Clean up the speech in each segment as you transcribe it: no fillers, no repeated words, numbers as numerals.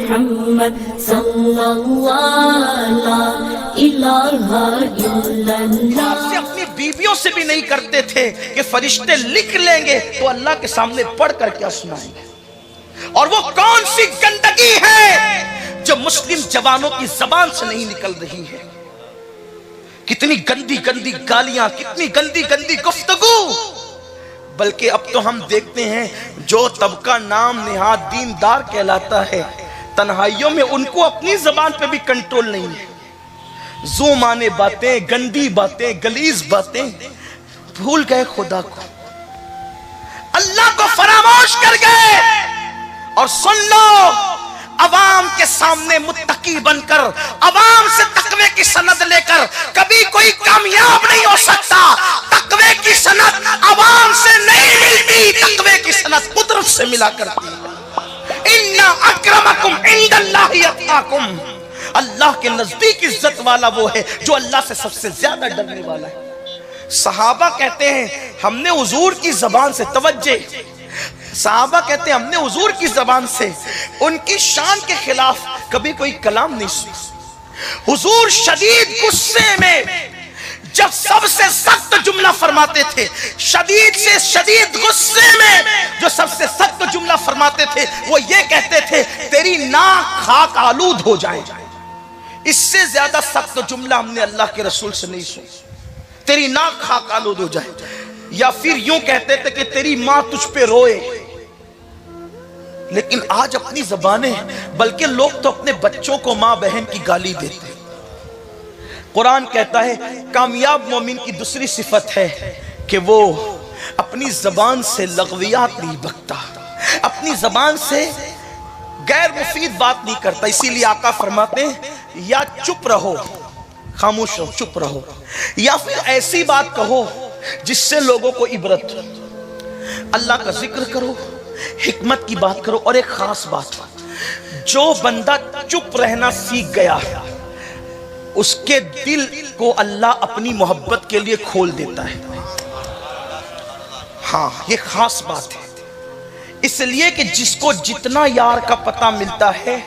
محمد صلی اللہ لا الہ الا اللہ. سے اپنی بیویوں سے بھی نہیں کرتے تھے کہ فرشتے لکھ لیں گے تو اللہ کے سامنے پڑھ کر کیا سنائیں گے. اور وہ کون سی گندگی ہے جو مسلم جوانوں کی زبان سے نہیں نکل رہی ہے. کتنی گندی گندی گالیاں، کتنی گندی گندی گفتگو. بلکہ اب تو ہم دیکھتے ہیں جو طبقہ نام نہاد دیندار کہلاتا ہے، تنہائیوں میں ان کو اپنی زبان پہ بھی کنٹرول نہیں ہے. زومانے باتیں، گندی باتیں، گلیز باتیں، بھول گئے خدا کو، اللہ کو فراموش کر گئے. اور سن لو، عوام کے سامنے متقی بن کر، عوام سے تقوی کی سند لے کر کبھی کوئی کامیاب نہیں ہو سکتا. تقوی کی سند عوام سے نہیں ملتی، تقوی کی سند قدرت سے ملا کرتی. ان اکرمکم عند اللہ اتقاکم. اللہ کے نزدیک عزت والا وہ ہے جو اللہ سے سب سے زیادہ ڈرنے والا ہے. صحابہ کہتے ہیں ہم نے حضور کی زبان سے توجہ، صحابہ کہتے ہیں ہم نے حضور کی زبان سے ان کی شان کے خلاف کبھی کوئی کلام نہیں سنا. حضور شدید غصے میں جب سب سے سخت جملہ فرماتے تھے، شدید سے شدید غصے میں جو سب سے سخت جملہ فرماتے تھے، وہ یہ کہتے تھے تیری ناک خاک آلود ہو جائے. اس سے زیادہ سخت جملہ ہم نے اللہ کے رسول سے نہیں سنا، تیری ناک خاک آلود ہو جائے. یا پھر یوں کہتے تھے کہ تیری ماں تجھ پہ روئے. لیکن آج اپنی زبانیں، بلکہ لوگ تو اپنے بچوں کو ماں بہن کی گالی دیتے ہیں. قرآن کہتا ہے کامیاب مومن کی دوسری صفت ہے کہ وہ اپنی زبان سے لغویات نہیں بکتا، اپنی زبان سے غیر مفید بات نہیں کرتا. اسی لیے آقا فرماتے ہیں یا چپ رہو، خاموش رہو، چپ رہو، یا پھر ایسی بات کہو جس سے لوگوں کو عبرت. اللہ کا ذکر کرو، حکمت کی بات کرو. اور ایک خاص بات، جو بندہ چپ رہنا سیکھ گیا اس کے دل کو اللہ اپنی محبت کے لیے کھول دیتا ہے. ہاں یہ خاص بات ہے. اس لیے کہ جس کو جتنا یار کا پتہ ملتا ہے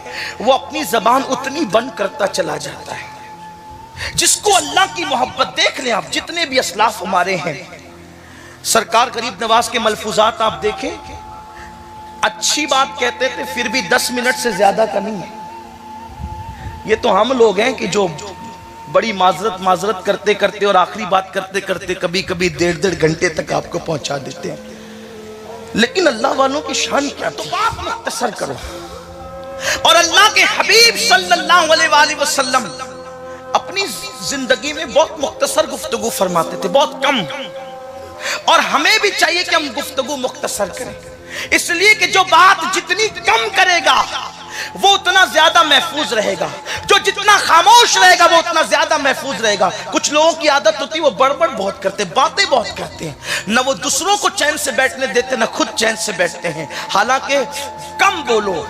وہ اپنی زبان اتنی بند کرتا چلا جاتا ہے. جس کو اللہ کی محبت، دیکھ لیں آپ جتنے بھی اسلاف ہمارے ہیں، سرکار غریب نواز کے ملفوظات آپ دیکھیں، اچھی بات کہتے تھے پھر بھی 10 منٹ سے زیادہ کا نہیں ہے. یہ تو ہم لوگ ہیں کہ جو بڑی معذرت کرتے کرتے اور آخری بات کرتے کرتے کبھی کبھی 1.5 گھنٹے تک آپ کو پہنچا دیتے ہیں. لیکن اللہ والوں کی شان کیا تھی؟ بات مختصر کرو. اور اللہ کے حبیب صلی اللہ علیہ وآلہ وسلم اپنی زندگی میں بہت مختصر گفتگو فرماتے تھے، بہت کم. اور ہمیں بھی چاہیے کہ ہم گفتگو مختصر کریں، اس لیے کہ جو بات جتنی کم کرے گا وہ اتنا زیادہ محفوظ رہے گا، جو جتنا خاموش رہے گا وہ اتنا زیادہ محفوظ رہے گا. کچھ لوگوں کی عادت ہوتی ہے وہ بڑبڑ بہت کرتے، باتیں بہت کرتے ہیں، نہ وہ دوسروں کو چین سے بیٹھنے دیتے نہ خود چین سے بیٹھتے ہیں. حالانکہ کم بولو،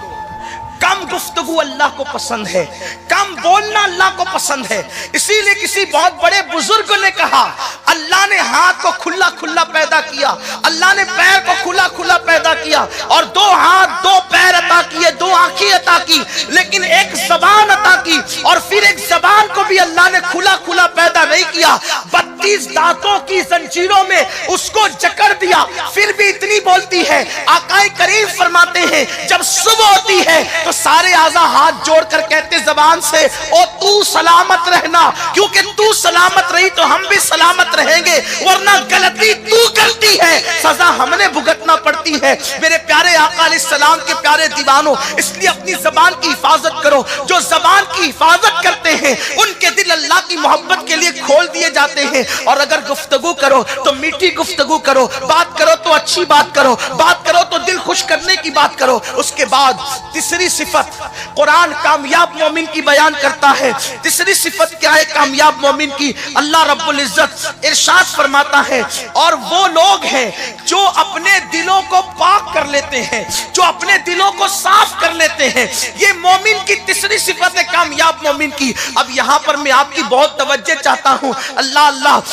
کم گفتگو اللہ کو پسند ہے، کم بولنا اللہ کو پسند ہے. اسی لیے کسی بہت بڑے بزرگ نے کہا اللہ نے ہاتھ کو کھلا کھلا پیدا کیا، اللہ نے پیر کو کھلا کھلا پیدا کیا، اور 2 ہاتھ 2 پیر عطا کیے، 2 آنکھیں عطا کی، لیکن ایک زبان عطا کی. اور پھر ایک زبان کو بھی اللہ نے کھلا کھلا پیدا نہیں کیا، 32 دانتوں کی زنجیروں میں اس کو جکڑ دیا، پھر بھی اتنی بولتی ہے. آقا کریم فرماتے ہیں جب صبح ہوتی ہے تو سارے اعضاء ہاتھ جوڑ کر کہتے زبان سے او تو سلامت رہنا، کیونکہ تو سلامت رہی تو ہم بھی سلامت رہیں گے، ورنہ غلطی تو کرتی ہے سزا ہم نے بھگتنا پڑتی ہے. میرے پیارے آقا علیہ السلام کے پیارے دیوانوں، اس لیے اپنی زبان کی حفاظت کرو. جو زبان کی حفاظت کرتے ہیں ان کے دل اللہ کی محبت کے لیے کھول دیے جاتے ہیں. اور اگر گفتگو کرو تو میٹھی گفتگو کرو، بات کرو تو اچھی بات کرو، بات کرو تو دل خوش کرنے کی بات کرو. اس کے بعد تیسری صفت قرآن کامیاب مومن کی بیان کرتا ہے. تیسری صفت کیا ہے کامیاب مومن کی؟ اللہ رب العزت ارشاد فرماتا ہے اور وہ لوگ ہیں جو اپنے دلوں کو پاک کر لیتے ہیں، جو اپنے دلوں کو صاف کر لیتے ہیں. یہ مومن کی تیسری صفت ہے کامیاب مومن کی. اب یہاں پر میں آپ کی بہت توجہ چاہتا ہوں. اللہ اللہ